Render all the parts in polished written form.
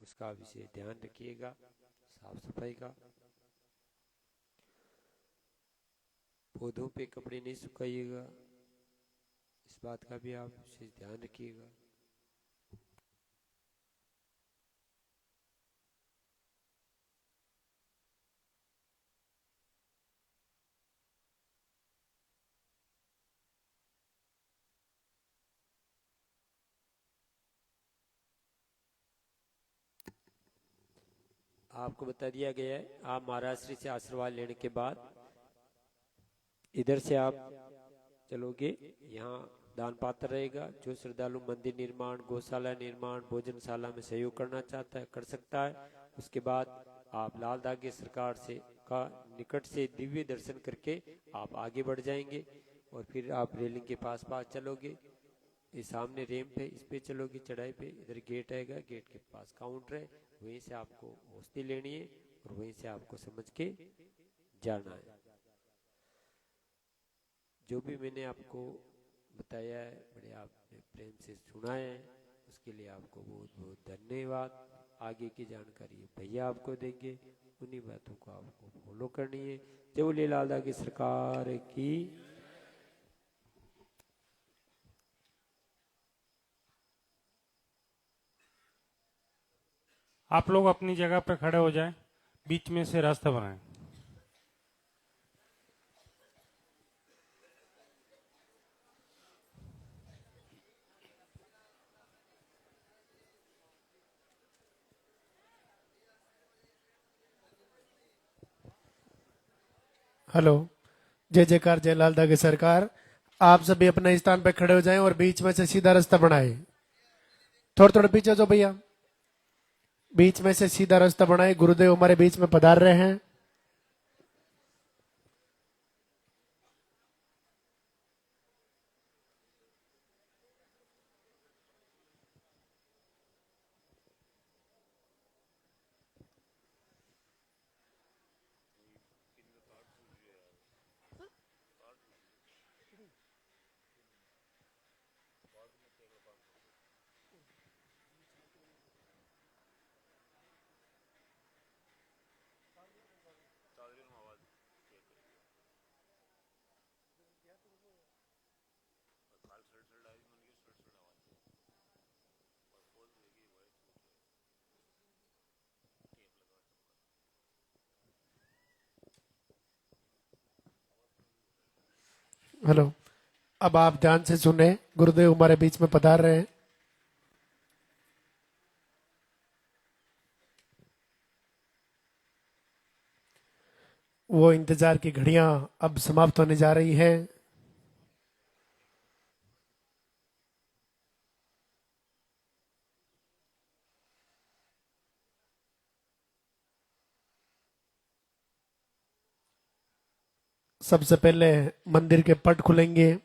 उसका विशेष ध्यान रखिएगा। साफ सफाई का, पौधों पे कपड़े नहीं सुखाइएगा, इस बात का भी आप विशेष ध्यान रखिएगा। आपको बता दिया गया है, आप महाराज श्री से आशीर्वाद लेने के बाद इधर से आप चलोगे, यहाँ दान पात्र रहेगा। जो श्रद्धालु मंदिर निर्माण, गौशाला निर्माण, भोजनशाला में सहयोग करना चाहता है कर सकता है। उसके बाद आप लाल धागे सरकार से का निकट से दिव्य दर्शन करके आप आगे बढ़ जाएंगे और फिर आप रेलिंग के पास चलोगे। ये सामने रैंप है, इस पे चलोगे चढ़ाई पे, इधर गेट आएगा, गेट के पास काउंटर है, वहीं से आपको औषधि लेनी है और वहीं से आपको समझ के जाना है। जो भी मैंने आपको बताया है, बड़े आपने प्रेम से सुना है, उसके लिए आपको बहुत बहुत धन्यवाद। आगे की जानकारी भैया आपको देंगे, उन्हीं बातों को आपको फॉलो करनी है। जय बोले लाल धागे सरकार की। आप लोग अपनी जगह पर खड़े हो जाएं, बीच में से रास्ता बनाएं। हेलो, जय जयकार, जय लाल धागे सरकार। आप सभी अपने स्थान पे खड़े हो जाएं और बीच में से सीधा रास्ता बनाएं। थोड़ा थोड़ा पीछे जो भैया, बीच में से सीधा रास्ता बनाएं। गुरुदेव हमारे बीच में पधार रहे हैं। हेलो, अब आप ध्यान से सुने, गुरुदेव हमारे बीच में पधार रहे हैं। वो इंतजार की घड़ियां अब समाप्त होने जा रही है। सबसे पहले मंदिर के पट खुलेंगे,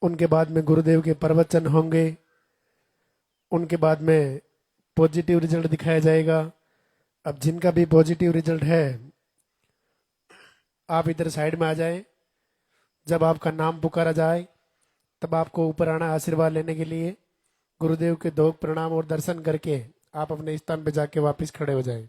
उनके बाद में गुरुदेव के प्रवचन होंगे, उनके बाद में पॉजिटिव रिजल्ट दिखाया जाएगा। अब जिनका भी पॉजिटिव रिजल्ट है, आप इधर साइड में आ जाएं। जब आपका नाम पुकारा जाए तब आपको ऊपर आना आशीर्वाद लेने के लिए। गुरुदेव के दो प्रणाम और दर्शन करके आप अपने स्थान पे जाके वापस खड़े हो जाएं।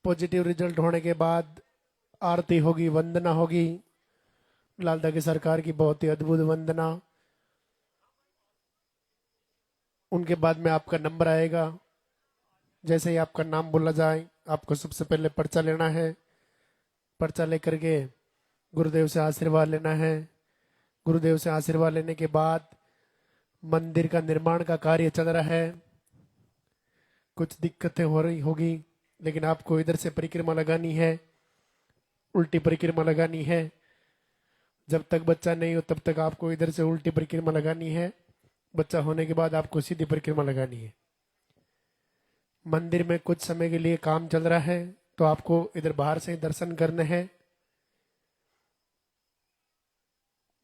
पॉजिटिव रिजल्ट होने के बाद आरती होगी, वंदना होगी लालदा की सरकार की, बहुत ही अद्भुत वंदना। उनके बाद में आपका नंबर आएगा। जैसे ही आपका नाम बोला जाए आपको सबसे पहले पर्चा लेना है। पर्चा लेकर के गुरुदेव से आशीर्वाद लेना है। गुरुदेव से आशीर्वाद लेने के बाद मंदिर का निर्माण का कार्य चल रहा है, कुछ दिक्कतें हो रही होगी, लेकिन आपको इधर से परिक्रमा लगानी है, उल्टी परिक्रमा लगानी है। जब तक बच्चा नहीं हो तब तक आपको इधर से उल्टी परिक्रमा लगानी है। बच्चा होने के बाद आपको सीधी परिक्रमा लगानी है। मंदिर में कुछ समय के लिए काम चल रहा है तो आपको इधर बाहर से ही दर्शन करने हैं।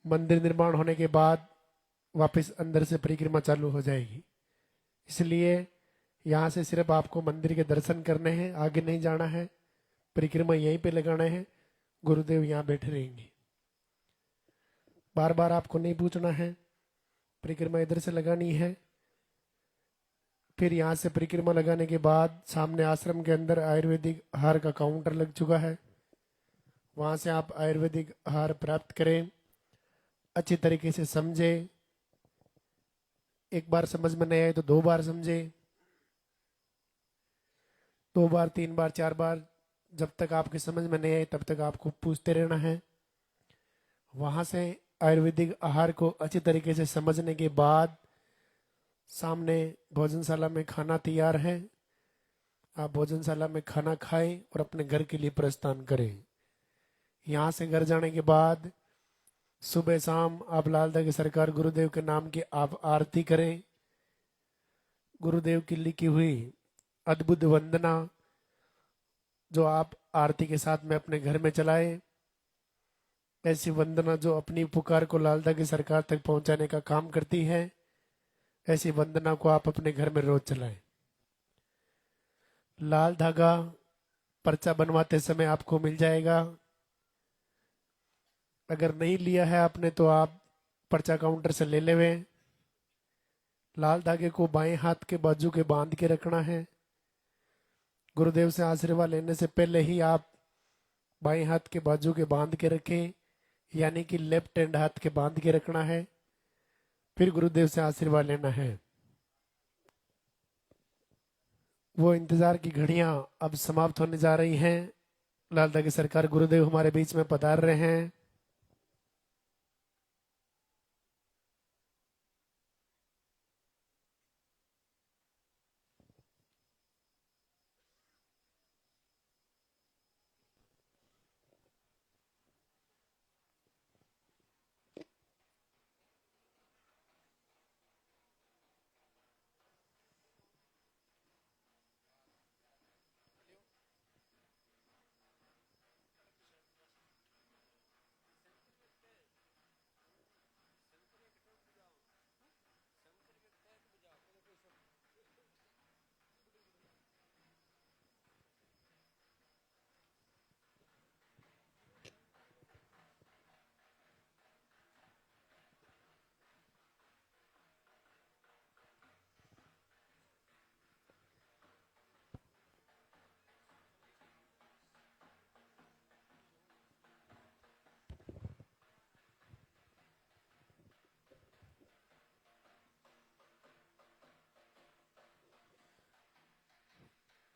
मंदिर निर्माण होने के बाद वापस अंदर से परिक्रमा चालू हो जाएगी, इसलिए यहाँ से सिर्फ आपको मंदिर के दर्शन करने हैं, आगे नहीं जाना है। परिक्रमा यहीं पे लगाना है, गुरुदेव यहाँ बैठे रहेंगे। बार बार आपको नहीं पूछना है, परिक्रमा इधर से लगानी है। फिर यहाँ से परिक्रमा लगाने के बाद सामने आश्रम के अंदर आयुर्वेदिक आहार का काउंटर लग चुका है, वहां से आप आयुर्वेदिक आहार प्राप्त करें। अच्छी तरीके से समझे, एक बार समझ में नहीं आए तो 2 बार समझे, 2 बार, 3 बार, 4 बार, जब तक आपकी समझ में नहीं आए तब तक आपको पूछते रहना है। वहां से आयुर्वेदिक आहार को अच्छी तरीके से समझने के बाद सामने भोजनशाला में खाना तैयार है, आप भोजनशाला में खाना खाएं और अपने घर के लिए प्रस्थान करें। यहाँ से घर जाने के बाद सुबह शाम आप लालदा की सरकार गुरुदेव के नाम की आप आरती करें। गुरुदेव की लिखी हुई अद्भुत वंदना जो आप आरती के साथ में अपने घर में चलाएं, ऐसी वंदना जो अपनी पुकार को लालदा की सरकार तक पहुंचाने का काम करती है, ऐसी वंदना को आप अपने घर में रोज चलाएं। लाल धागा पर्चा बनवाते समय आपको मिल जाएगा। अगर नहीं लिया है आपने तो आप पर्चा काउंटर से ले लेवे। लाल धागे को बाएं हाथ के बाजू के बांध के रखना है। गुरुदेव से आशीर्वाद लेने से पहले ही आप बाएं हाथ के बाजू के बांध के रखें, यानी कि लेफ्ट हैंड हाथ के बांध के रखना है, फिर गुरुदेव से आशीर्वाद लेना है। वो इंतजार की घड़ियां अब समाप्त होने जा रही हैं। लालदा की सरकार गुरुदेव हमारे बीच में पधार रहे हैं।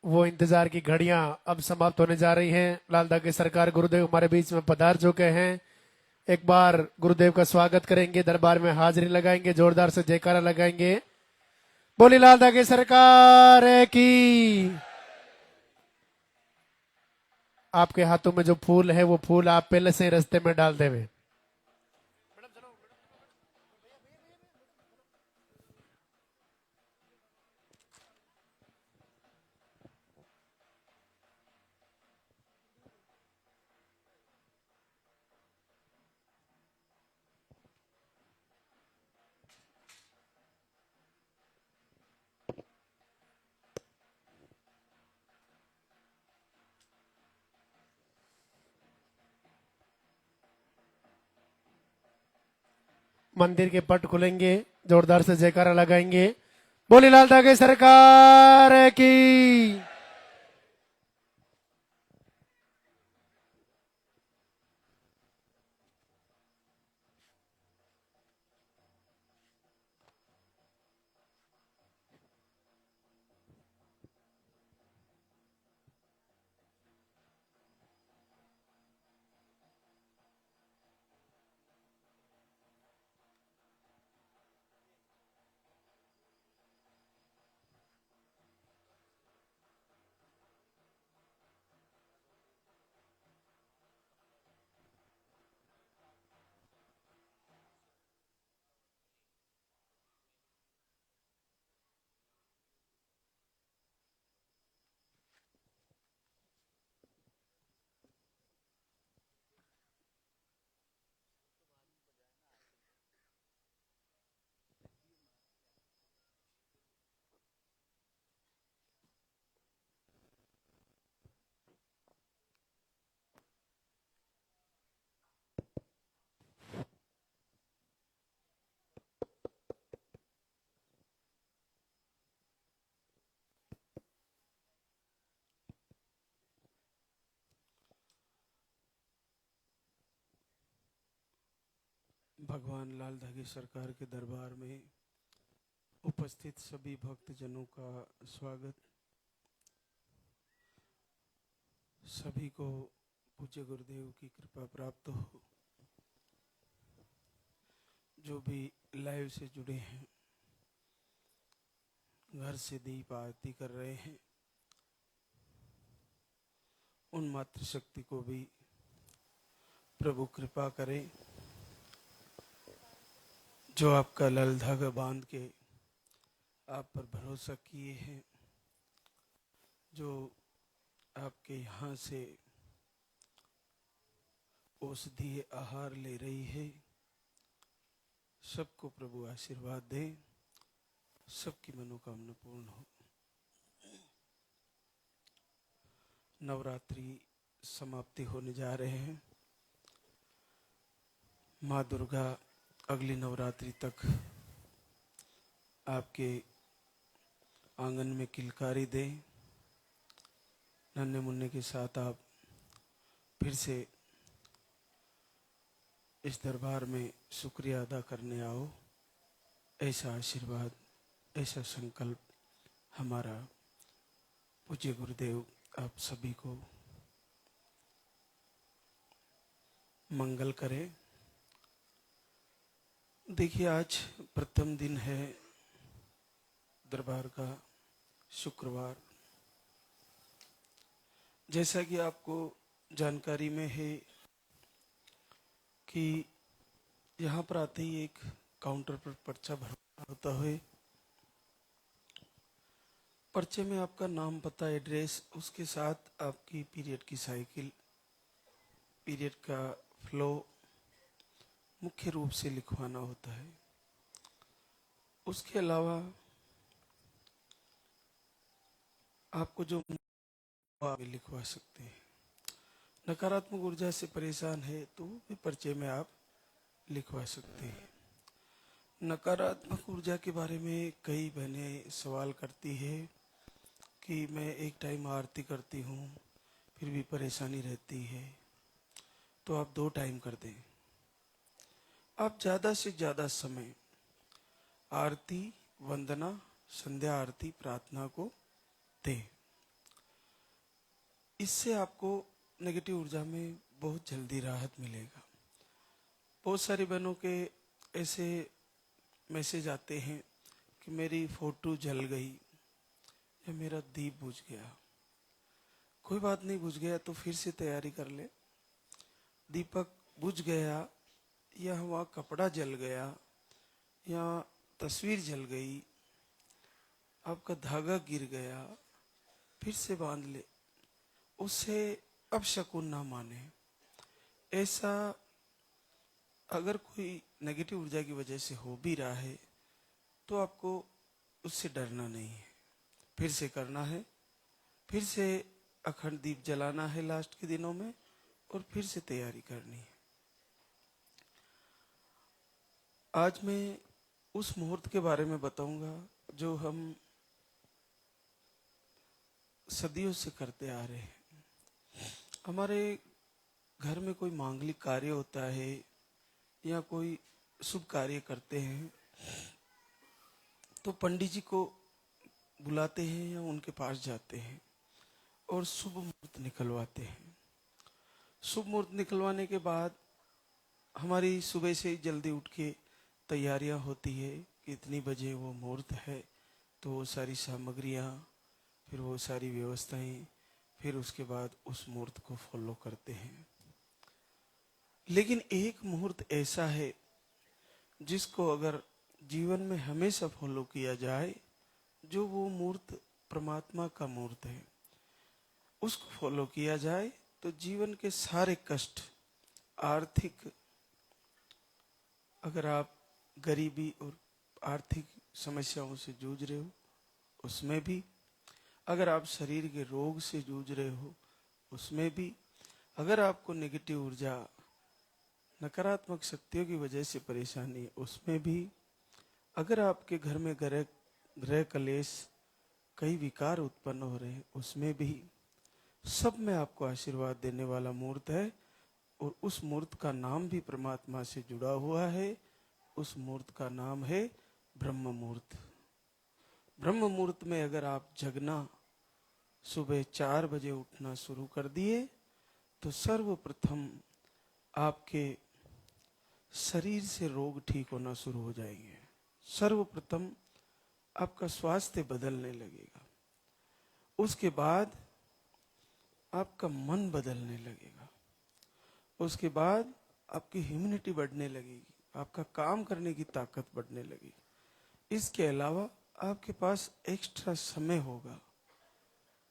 वो इंतजार की घड़ियां अब समाप्त होने जा रही हैं। लालदा की सरकार गुरुदेव हमारे बीच में पधार चुके हैं। एक बार गुरुदेव का स्वागत करेंगे, दरबार में हाजिरी लगाएंगे, जोरदार से जयकारा लगाएंगे। बोली लालदा की सरकार की। आपके हाथों में जो फूल है वो फूल आप पहले से ही रास्ते में डाल देवे। मंदिर के पट खुलेंगे, जोरदार से जयकारा लगाएंगे। बोली लालदा की सरकार की। भगवान लाल धागे सरकार के दरबार में उपस्थित सभी भक्तजनों का स्वागत। सभी को पूज्य गुरुदेव की कृपा प्राप्त हो। जो भी लाइव से जुड़े हैं, घर से दीप आरती कर रहे हैं, उन मातृशक्ति को भी प्रभु कृपा करे जो आपका लाल धागा बांध के आप पर भरोसा किए हैं, जो आपके यहाँ से औषधीय आहार ले रही है। सबको प्रभु आशीर्वाद दे, सबकी मनोकामना पूर्ण हो। नवरात्रि समाप्ति होने जा रहे हैं। माँ दुर्गा अगली नवरात्रि तक आपके आंगन में किलकारी दे। नन्हे मुन्ने के साथ आप फिर से इस दरबार में शुक्रिया अदा करने आओ। ऐसा आशीर्वाद, ऐसा संकल्प हमारा पूज्य गुरुदेव आप सभी को मंगल करे। देखिए, आज प्रथम दिन है दरबार का, शुक्रवार। जैसा कि आपको जानकारी में है कि यहाँ पर आते ही एक काउंटर पर पर्चा भरना होता है। पर्चे में आपका नाम, पता, एड्रेस, उसके साथ आपकी पीरियड की साइकिल, पीरियड का फ्लो मुख्य रूप से लिखवाना होता है। उसके अलावा आपको जो आप लिखवा सकते हैं। नकारात्मक ऊर्जा से परेशान है तो भी पर्चे में आप लिखवा सकते हैं। नकारात्मक ऊर्जा के बारे में कई बहनें सवाल करती है कि मैं एक टाइम आरती करती हूँ फिर भी परेशानी रहती है, तो आप 2 टाइम कर दें। आप ज़्यादा से ज़्यादा समय आरती, वंदना, संध्या आरती, प्रार्थना को दें। इससे आपको नेगेटिव ऊर्जा में बहुत जल्दी राहत मिलेगा। बहुत सारी बहनों के ऐसे मैसेज आते हैं कि मेरी फोटो जल गई या मेरा दीप बुझ गया। कोई बात नहीं, बुझ गया तो फिर से तैयारी कर ले। दीपक बुझ गया या वहाँ कपड़ा जल गया या तस्वीर जल गई, आपका धागा गिर गया, फिर से बांध ले। उससे अपशकुन ना माने। ऐसा अगर कोई नेगेटिव ऊर्जा की वजह से हो भी रहा है तो आपको उससे डरना नहीं है। फिर से करना है, फिर से अखंड दीप जलाना है लास्ट के दिनों में, और फिर से तैयारी करनी है। आज मैं उस मुहूर्त के बारे में बताऊंगा जो हम सदियों से करते आ रहे हैं। हमारे घर में कोई मांगलिक कार्य होता है या कोई शुभ कार्य करते हैं तो पंडित जी को बुलाते हैं या उनके पास जाते हैं और शुभ मुहूर्त निकलवाते हैं। शुभ मुहूर्त निकलवाने के बाद हमारी सुबह से जल्दी उठ के तैयारियां होती है कि इतनी बजे वो मुहूर्त है, तो वो सारी सामग्रियां, फिर वो सारी व्यवस्थाएं, फिर उसके बाद उस मुहूर्त को फॉलो करते हैं। लेकिन एक मुहूर्त ऐसा है जिसको अगर जीवन में हमेशा फॉलो किया जाए, जो वो मुहूर्त परमात्मा का मुहूर्त है, उसको फॉलो किया जाए तो जीवन के सारे कष्ट, आर्थिक, अगर आप गरीबी और आर्थिक समस्याओं से जूझ रहे हो उसमें भी, अगर आप शरीर के रोग से जूझ रहे हो उसमें भी, अगर आपको नेगेटिव ऊर्जा, नकारात्मक शक्तियों की वजह से परेशानी उसमें भी, अगर आपके घर में ग्रह कलेश, कई विकार उत्पन्न हो रहे हैं उसमें भी, सब में आपको आशीर्वाद देने वाला मुहूर्त है। और उस मूर्त का नाम भी परमात्मा से जुड़ा हुआ है। उस मूर्त का नाम है ब्रह्म मुहूर्त। ब्रह्म मुहूर्त में अगर आप जगना, सुबह 4 बजे उठना शुरू कर दिए तो सर्वप्रथम आपके शरीर से रोग ठीक होना शुरू हो जाएंगे। सर्वप्रथम आपका स्वास्थ्य बदलने लगेगा। उसके बाद आपका मन बदलने लगेगा। उसके बाद आपकी इम्यूनिटी बढ़ने लगेगी, आपका काम करने की ताकत बढ़ने लगेगी। इसके अलावा आपके पास एक्स्ट्रा समय होगा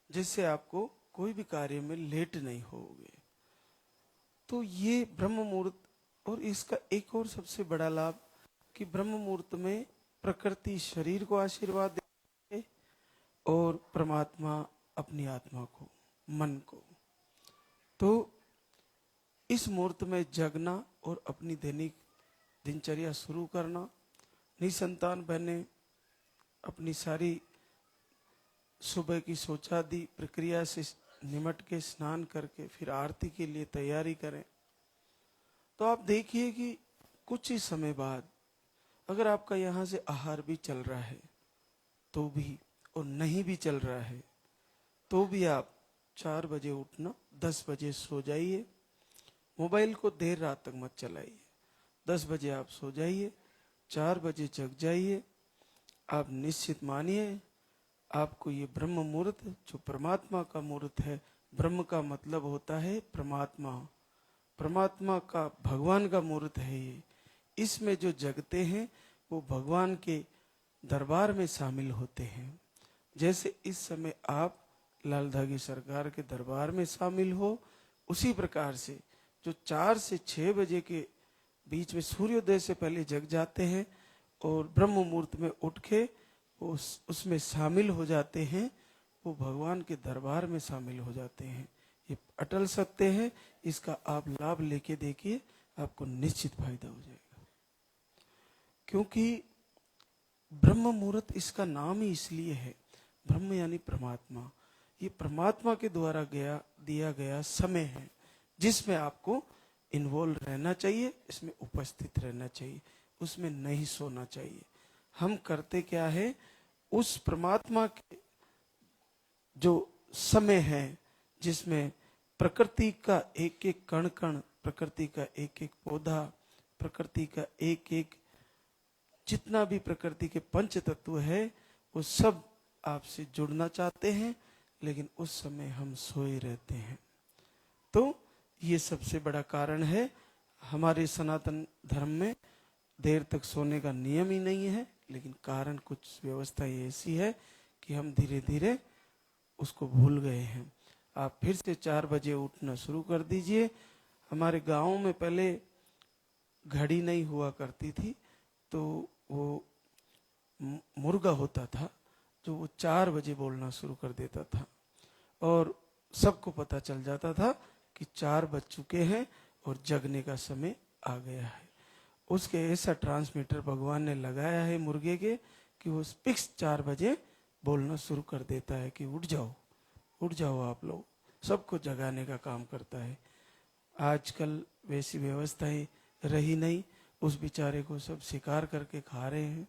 जिससे आपको कोई भी कार्य में लेट नहीं होगे। तो ये ब्रह्म मुहूर्त, और इसका एक और सबसे बड़ा लाभ कि ब्रह्म मुहूर्त में प्रकृति शरीर को आशीर्वाद देती है और परमात्मा अपनी आत्मा को, मन को। तो इस मुहूर्त में जगना और अपनी दैनिक दिनचर्या शुरू करना, निसंतान बहने अपनी सारी सुबह की शौचादि प्रक्रिया से निमट के स्नान करके फिर आरती के लिए तैयारी करें। तो आप देखिए कि कुछ ही समय बाद अगर आपका यहाँ से आहार भी चल रहा है तो भी, और नहीं भी चल रहा है तो भी आप 4 बजे उठना, 10 बजे सो जाइए। मोबाइल को देर रात तक मत चलाइए। 10 बजे आप सो जाइए, 4 बजे जग जाइए। आप निश्चित मानिए आपको ये ब्रह्म मुहूर्त, जो परमात्मा का मुहूर्त है, ब्रह्म का मतलब होता है परमात्मा, परमात्मा का, भगवान का मुहूर्त है ये। इसमें जो जगते हैं वो भगवान के दरबार में शामिल होते हैं। जैसे इस समय आप लाल धागी सरकार के दरबार में शामिल हो, उसी प्रकार से जो 4 से 6 बजे के बीच में सूर्योदय से पहले जग जाते हैं और ब्रह्म मुहूर्त में उठ के उसमें शामिल हो जाते हैं, वो भगवान के दरबार में शामिल हो जाते हैं। ये अटल सत्य है, इसका आप लाभ लेके देखिए, आपको निश्चित फायदा हो जाएगा। क्योंकि ब्रह्म मुहूर्त इसका नाम ही इसलिए है, ब्रह्म यानी परमात्मा। ये परमात्मा के द्वारा दिया गया समय है जिसमें आपको इन्वॉल्व रहना चाहिए, इसमें उपस्थित रहना चाहिए, उसमें नहीं सोना चाहिए। हम करते क्या है, उस परमात्मा के जो समय है जिसमें प्रकृति का एक एक कण कण, प्रकृति का एक एक पौधा, प्रकृति का एक एक जितना भी प्रकृति के पंच तत्व है वो सब आपसे जुड़ना चाहते हैं, लेकिन उस समय हम सोए रहते हैं। तो ये सबसे बड़ा कारण है। हमारे सनातन धर्म में देर तक सोने का नियम ही नहीं है, लेकिन कारण कुछ व्यवस्था ये ऐसी है कि हम धीरे धीरे उसको भूल गए हैं। आप फिर से 4 बजे उठना शुरू कर दीजिए। हमारे गांव में पहले घड़ी नहीं हुआ करती थी, तो वो मुर्गा होता था जो वो 4 बजे बोलना शुरू कर देता था और सबको पता चल जाता था कि 4 बज चुके हैं और जगने का समय आ गया है। उसके ऐसा ट्रांसमीटर भगवान ने लगाया है मुर्गे के कि वो फिक्स 4 बजे बोलना शुरू कर देता है कि उठ जाओ, उठ जाओ, आप लोग, सबको जगाने का काम करता है। आजकल वैसी व्यवस्थाएं रही नहीं, उस बेचारे को सब शिकार करके खा रहे हैं।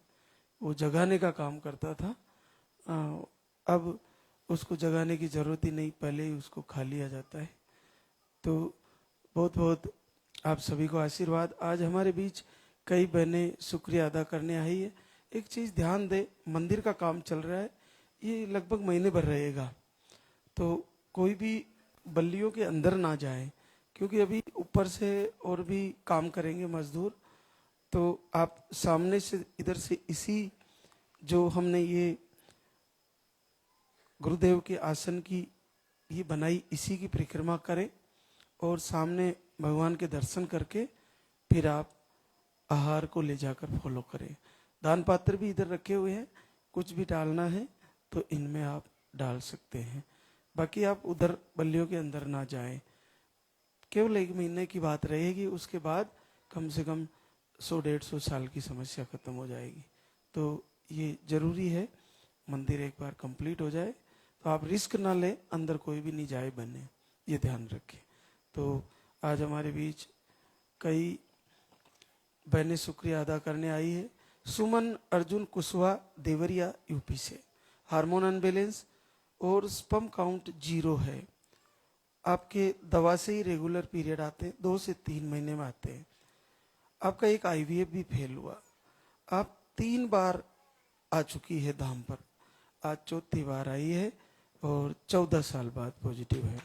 वो जगाने का काम करता था, अब उसको जगाने की जरूरत ही नहीं, पहले ही उसको खा लिया जाता है। तो बहुत बहुत आप सभी को आशीर्वाद। आज हमारे बीच कई बहनें शुक्रिया अदा करने आई है। एक चीज ध्यान दे, मंदिर का काम चल रहा है, ये लगभग महीने भर रहेगा, तो कोई भी बल्लियों के अंदर ना जाए, क्योंकि अभी ऊपर से और भी काम करेंगे मजदूर। तो आप सामने से इधर से इसी जो हमने ये गुरुदेव के आसन की ये बनाई, इसी की परिक्रमा करें और सामने भगवान के दर्शन करके फिर आप आहार को ले जाकर फॉलो करें। दान पात्र भी इधर रखे हुए हैं, कुछ भी डालना है तो इनमें आप डाल सकते हैं। बाकी आप उधर बल्लियों के अंदर ना जाएं। केवल 1 महीने की बात रहेगी, उसके बाद कम से कम 100-150 साल की समस्या खत्म हो जाएगी। तो ये जरूरी है, मंदिर एक बार कंप्लीट हो जाए तो आप रिस्क ना लें, अंदर कोई भी नहीं जाए बने, ये ध्यान रखें। तो आज हमारे बीच कई बहनें शुक्रिया अदा करने आई है। सुमन अर्जुन कुशवाहा देवरिया यूपी से, हार्मोन अनबैलेंस और स्पर्म काउंट 0 है। आपके दवा से ही रेगुलर पीरियड आते हैं, 2 से 3 महीने में आते हैं। आपका एक आईवीएफ भी फेल हुआ। आप 3 बार आ चुकी है धाम पर, आज 4थी बार आई है और 14 साल बाद पॉजिटिव है।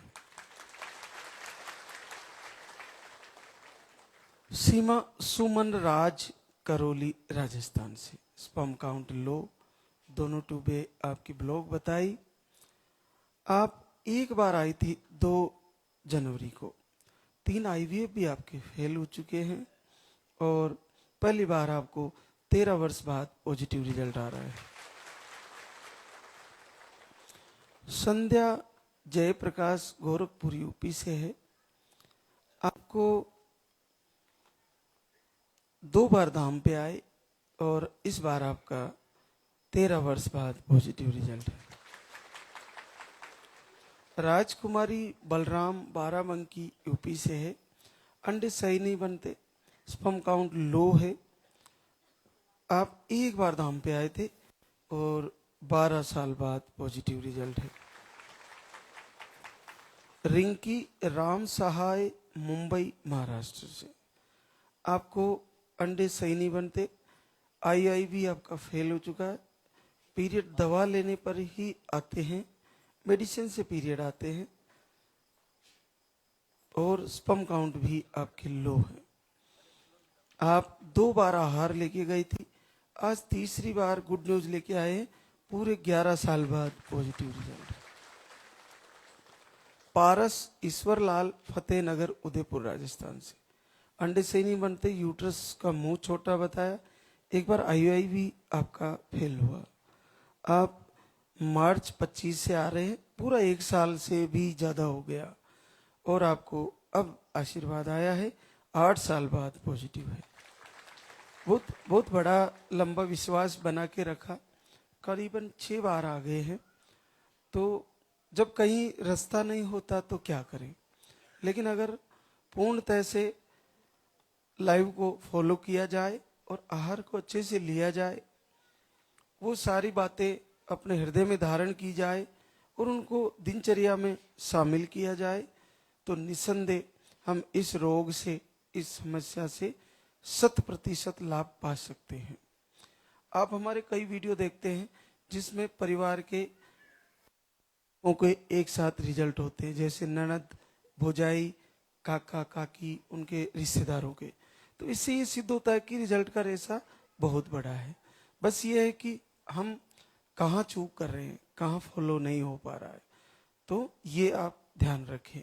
सीमा सुमन राज करौली राजस्थान से, स्पर्म काउंट लो, दोनों ट्यूबें आपकी ब्लॉक बताई। आप एक बार आई थी 2 जनवरी को, 3 आईवीएफ भी आपके फेल हो चुके हैं और पहली बार आपको 13 वर्ष बाद पॉजिटिव रिजल्ट आ रहा है। संध्या जयप्रकाश गोरखपुर यूपी से है। आपको 2 बार धाम पे आए और इस बार आपका 13 वर्ष बाद पॉजिटिव रिजल्ट है। राजकुमारी बलराम बाराबंकी यूपी से है। अंडे सही नहीं बनते, स्पर्म काउंट लो है। आप एक बार धाम पे आए थे और 12 साल बाद पॉजिटिव रिजल्ट है। रिंकी राम सहाय मुंबई महाराष्ट्र से, आपको अंडे सही नहीं बनते, आईआईवी आपका फेल हो चुका है, पीरियड दवा लेने पर ही आते हैं, मेडिसिन से पीरियड आते हैं और स्पर्म काउंट भी आपके लो है। आप 2 बार आहार लेके गई थी, आज तीसरी बार गुड न्यूज लेके आए हैं, पूरे 11 साल बाद पॉजिटिव रिजल्ट। पारस ईश्वरलाल फतेहनगर उदयपुर राजस्थान से, अंडे सही नहीं बनते, यूट्रस का मुंह छोटा बताया, एक बार आईआईवी आपका फेल हुआ। आप मार्च 25 से आ रहे हैं, पूरा 1 साल से भी ज्यादा हो गया और आपको अब आशीर्वाद आया है, 8 साल बाद पॉजिटिव है। बहुत बड़ा लंबा विश्वास बना के रखा, करीबन 6 बार आ गए हैं। तो जब कहीं रास्ता नहीं होता तो क्या करें, लेकिन अगर पूर्णतः से लाइव को फॉलो किया जाए और आहार को अच्छे से लिया जाए, वो सारी बातें अपने हृदय में धारण की जाए और उनको दिनचर्या में शामिल किया जाए, तो निस्संदेह हम इस रोग से, इस समस्या से 100% लाभ पा सकते हैं। आप हमारे कई वीडियो देखते हैं जिसमें परिवार के एक साथ रिजल्ट होते हैं, जैसे ननद, भौजाई, काका, काकी, उनके रिश्तेदारों के। तो इससे ये सिद्ध होता है कि रिजल्ट का रेशा बहुत बड़ा है। बस ये है कि हम कहाँ चूक कर रहे हैं, कहाँ फॉलो नहीं हो पा रहा है, तो ये आप ध्यान रखें।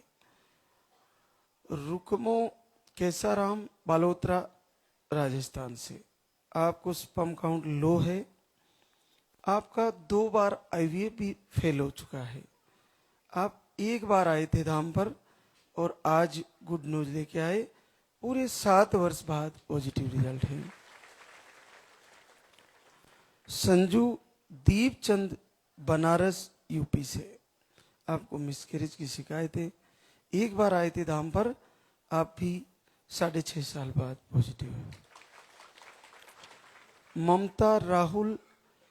रुकमो केसाराम बालोत्रा राजस्थान से, आपको स्पर्म काउंट लो है, आपका 2 बार आईवीएफ भी फेल हो चुका है। आप 1 बार आए थे धाम पर और आज गुड न्यूज लेके आए, पूरे 7 वर्ष बाद पॉजिटिव रिजल्ट है। संजू दीपचंद बनारस यूपी से, आपको मिसकैरेज की शिकायत है, 1 बार आए थे धाम पर, आप भी 6.5 साल बाद पॉजिटिव है। ममता राहुल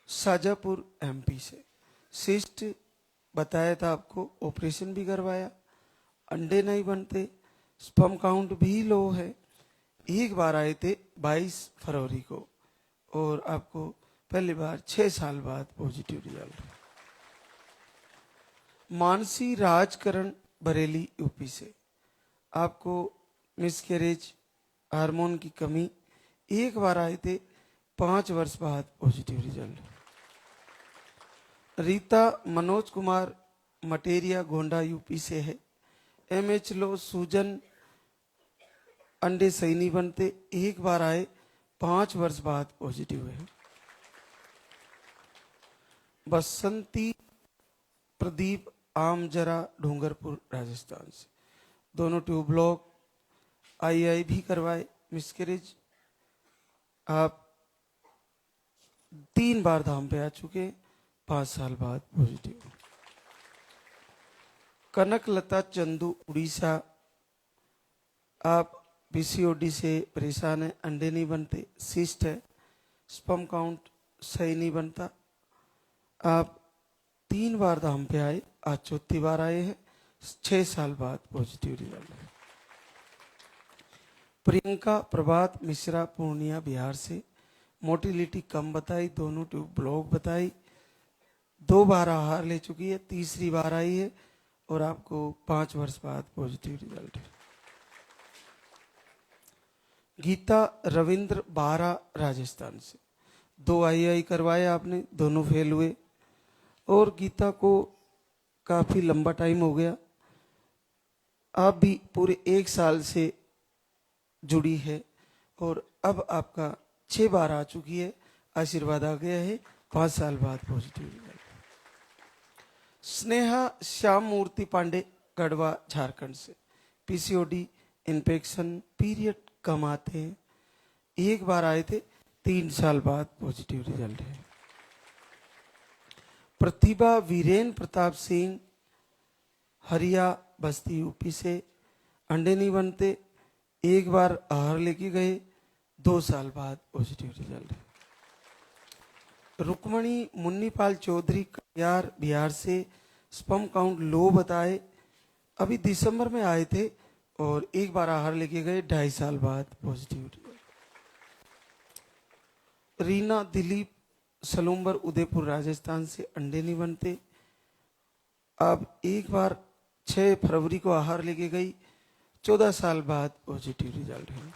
शाजापुर एमपी से, सिस्ट बताया था आपको, ऑपरेशन भी करवाया, अंडे नहीं बनते, स्पर्म काउंट भी लो है, 1 बार आए थे 22 फरवरी को और आपको पहली बार 6 साल बाद positive result. Mansi Rajkaran Bareilly UP से, आपको मिसकैरेज, हार्मोन की कमी, 1 बार आए थे, 5 वर्ष बाद positive result. Rita Manoj Kumar materia Gonda UP से है, एमएच लो, सूजन, अंडे सही नहीं बनते, 1 बार आए, 5 वर्ष बाद पॉजिटिव है। बसंती प्रदीप आमजरा डूंगरपुर राजस्थान से, दोनों ट्यूब ब्लॉक, आईआई भी करवाए, मिसकैरेज, आप 3 बार धाम पे आ चुके, 5 साल बाद पॉजिटिव। कनक लता चंदू उड़ीसा, आप पीसीओडी से परेशान हैं, अंडे नहीं बनते, सिस्ट है, स्पर्म काउंट सही नहीं बनता, आप 3 बार धाम पे आए, आज 4थी बार आए हैं, 6 साल बाद पॉजिटिव रिजल्ट है। प्रियंका प्रभात मिश्रा पूर्णिया बिहार से, मोटिलिटी कम बताई, दोनों ट्यूब ब्लॉक बताई, 2 बार आहार ले चुकी है, तीसरी बार आई है और आपको 5 वर्ष बाद पॉजिटिव रिजल्ट है। गीता रविंद्र बारा राजस्थान से, 2 आई करवाए आपने, दोनों फेल हुए और गीता को काफी लंबा टाइम हो गया, आप भी पूरे 1 साल से जुड़ी है और अब आपका 6 बार आ चुकी है, आशीर्वाद आ गया है, 5 साल बाद पॉजिटिव रिजल्ट। स्नेहा श्याम मूर्ति पांडे गढ़वा झारखंड से, पीसीओडी इन्फेक्शन पीरियड कम आते हैं, 1 बार आए थे, 3 साल बाद पॉजिटिव रिजल्ट है। प्रतिभा वीरेन प्रताप सिंह हरिया बस्ती यूपी से, अंडे नहीं बनते, 1 बार आहार लेके गए, 2 साल बाद पॉजिटिव रिजल्ट है। रुक्मणी मुन्नीपाल चौधरी कटियार बिहार से, स्पर्म काउंट लो बताए, अभी दिसंबर में आए थे और 1 बार आहार लेके गए, 2.5 साल बाद पॉजिटिव रिजल्ट। रीना दिलीप सलूम्बर उदयपुर राजस्थान से, अंडे नहीं बनते, आप 1 बार 6 फरवरी को आहार लेके गई, 14 साल बाद पॉजिटिव रिजल्ट है।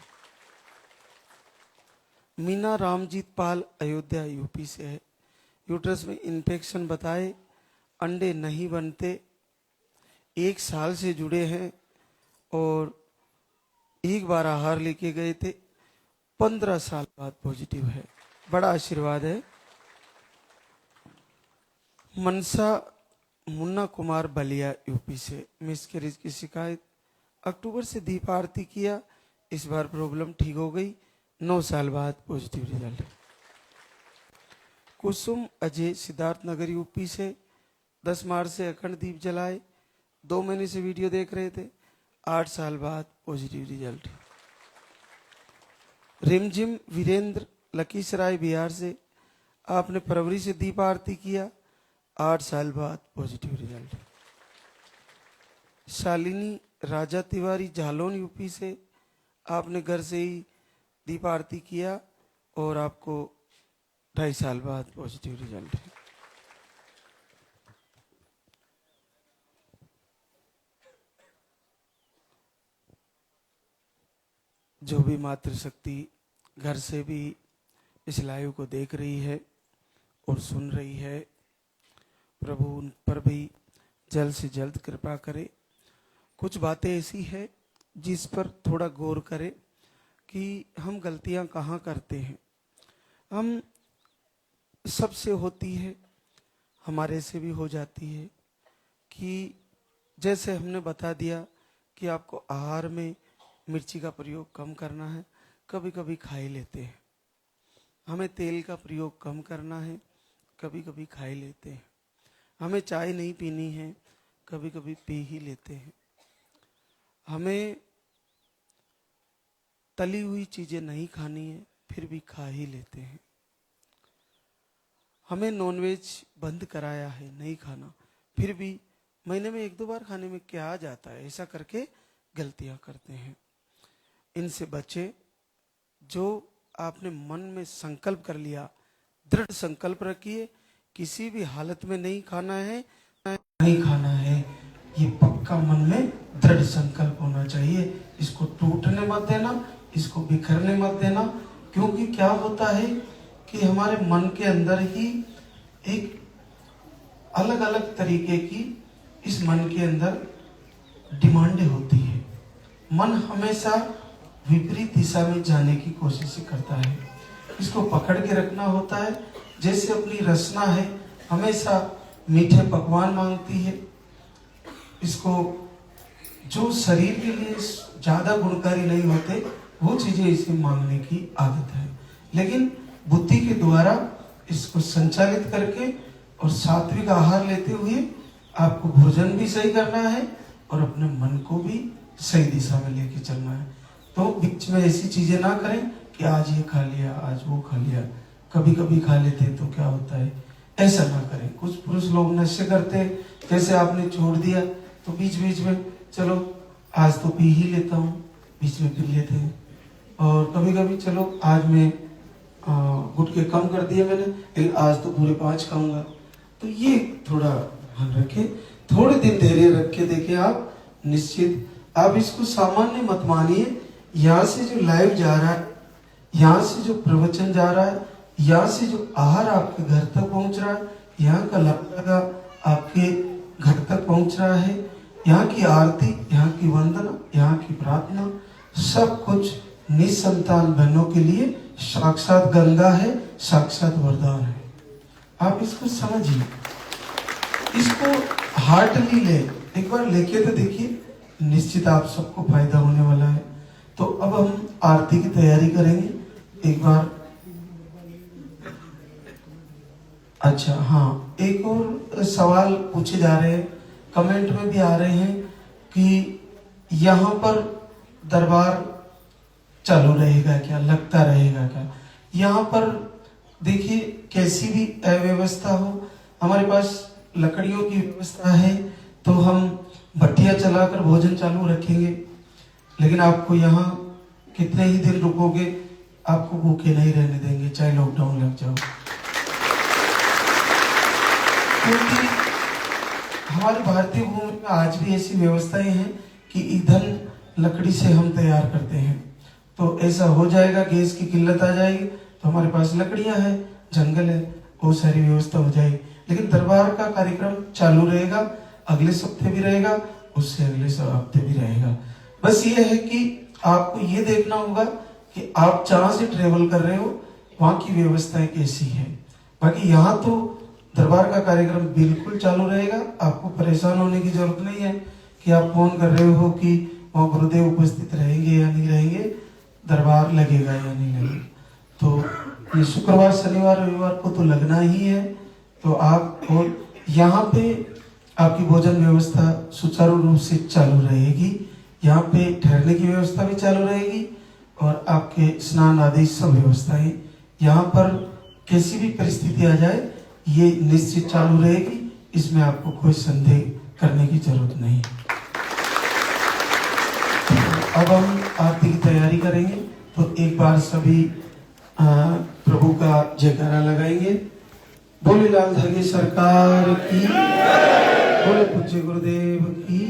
मीना रामजीत पाल अयोध्या यूपी से है, यूट्रस में इन्फेक्शन बताए, अंडे नहीं बनते, 1 साल से जुड़े हैं और 1 बार आहार लेके गए थे, 15 साल बाद पॉजिटिव है, बड़ा आशीर्वाद है। मनसा मुन्ना कुमार बलिया यूपी से, मिसकैरेज की शिकायत, अक्टूबर से दीप आरती किया, इस बार प्रॉब्लम ठीक हो गई, 9 साल बाद पॉजिटिव रिजल्ट। कुसुम अजय सिद्धार्थ नगर यूपी से, 10 मार्च से अखंड दीप जलाए, 2 महीने से वीडियो देख रहे थे, 8 साल बाद पॉजिटिव रिजल्ट। रिमझिम वीरेंद्र लखीसराय बिहार से, आपने फरवरी से दीप आरती किया, 8 साल बाद पॉजिटिव रिजल्ट। शालिनी राजा तिवारी जालौन यूपी से, आपने घर से ही दीप आरती किया और आपको 2.5 साल बाद पॉजिटिव रिजल्ट है। जो भी मातृशक्ति घर से भी इस लाइव को देख रही है और सुन रही है, प्रभु उन पर भी जल्द से जल्द कृपा करे। कुछ बातें ऐसी है जिस पर थोड़ा गौर करें कि हम गलतियां कहाँ करते हैं। हम सबसे होती है, हमारे से भी हो जाती है कि जैसे हमने बता दिया कि आपको आहार में मिर्ची का प्रयोग कम करना है, कभी कभी खा ही लेते हैं। हमें तेल का प्रयोग कम करना है, कभी कभी खा ही लेते हैं। हमें चाय नहीं पीनी है, कभी कभी पी ही लेते हैं। हमें तली हुई चीजें नहीं खानी है, फिर भी खा ही लेते हैं। हमें नॉनवेज बंद कराया है, नहीं खाना, फिर भी महीने में 1-2 बार खाने में क्या आ जाता है, ऐसा करके गलतियां करते हैं। इनसे बचे। जो आपने मन में संकल्प कर लिया, दृढ़ संकल्प रखिए, किसी भी हालत में नहीं खाना है, नहीं खाना है, ये पक्का मन में दृढ़ संकल्प होना चाहिए। इसको टूटने मत देना, इसको बिखरने मत देना, क्योंकि क्या होता है कि हमारे मन के अंदर ही एक अलग अलग तरीके की इस मन के अंदर डिमांडें होती है। मन हमेशा विपरीत दिशा में जाने की कोशिश करता है, इसको पकड़ के रखना होता है। जैसे अपनी रचना है, हमेशा मीठे पकवान मांगती है, इसको जो शरीर के लिए ज्यादा गुणकारी नहीं होते वो चीजें इसे मांगने की आदत है। लेकिन बुद्धि के द्वारा इसको संचालित करके और सात्विक आहार लेते हुए आपको भोजन भी सही करना है और अपने मन को भी सही दिशा में लेके चलना है। तो बीच में ऐसी चीजें ना करें कि आज ये खा लिया, आज वो खा लिया, कभी कभी खा लेते तो क्या होता है, ऐसा ना करें। कुछ पुरुष लोग नशे करते, जैसे आपने छोड़ दिया तो बीच बीच में चलो आज तो पी ही लेता हूँ, बीच में पी लेते हैं। और कभी कभी चलो आज मैं गुटखे कम कर दिए मैंने, लेकिन आज तो पूरे 5 खाऊंगा। तो ये थोड़ा ध्यान रखें, थोड़े दिन धैर्य रख के देखें आप, निश्चित आप इसको सामान्य मत मानिए। यहाँ से जो लाइव जा रहा है, यहाँ से जो प्रवचन जा रहा है, यहाँ से जो आहार आपके घर तक पहुंच रहा है, यहाँ का लगा आपके घर तक पहुंच रहा है, यहाँ की आरती, यहाँ की वंदना, यहाँ की प्रार्थना, सब कुछ निसंतान बहनों के लिए साक्षात गंगा है, साक्षात वरदान है। आप इसको समझिए, इसको हार्टली ले, एक बार लेके तो देखिए, निश्चित आप सबको फायदा होने वाला है। तो अब हम आरती की तैयारी करेंगे एक बार। अच्छा हाँ, एक और सवाल पूछे जा रहे हैं, कमेंट में भी आ रहे हैं कि यहाँ पर दरबार चालू रहेगा क्या, लगता रहेगा क्या। यहाँ पर देखिए कैसी भी अव्यवस्था हो, हमारे पास लकड़ियों की व्यवस्था है, तो हम भट्टियां चलाकर भोजन चालू रखेंगे, लेकिन आपको यहाँ कितने ही दिन रुकोगे, आपको भूखे नहीं रहने देंगे, चाहे लॉकडाउन लग जाओ। क्योंकि हमारी भारतीय भूमि में आज भी ऐसी व्यवस्थाएं हैं कि ईंधन लकड़ी से हम तैयार करते हैं। तो ऐसा हो जाएगा, गैस की किल्लत आ जाएगी, तो हमारे पास लकड़ियां हैं, जंगल है, वो सारी व्यवस्था हो जाएगी। लेकिन दरबार का कार्यक्रम चालू रहेगा, अगले सप्ताह भी रहेगा, उससे अगले हफ्ते भी रहेगा। बस ये है कि आपको ये देखना होगा कि आप जहां से ट्रेवल कर रहे हो वहां की व्यवस्थाएं कैसी है। बाकी यहाँ तो दरबार का कार्यक्रम बिल्कुल चालू रहेगा, आपको परेशान होने की जरूरत नहीं है कि आप फोन कर रहे हो कि वहाँ गुरुदेव उपस्थित रहेंगे या नहीं रहेंगे, दरबार लगेगा या नहीं लगेगा। तो ये शुक्रवार शनिवार रविवार को तो लगना ही है। तो आप यहाँ पे आपकी भोजन व्यवस्था सुचारू रूप से चालू रहेगी, यहाँ पे ठहरने की व्यवस्था भी चालू रहेगी, और आपके स्नान आदि सब व्यवस्थाएं यहाँ पर कैसी भी परिस्थिति आ जाए ये निश्चित चालू रहेगी, इसमें आपको कोई संदेह करने की जरूरत नहीं। अब हम आरती की तैयारी करेंगे, तो एक बार सभी प्रभु का जयकारा लगाएंगे। बोले लाल धागे सरकार की, बोले पूज्य गुरुदेव की।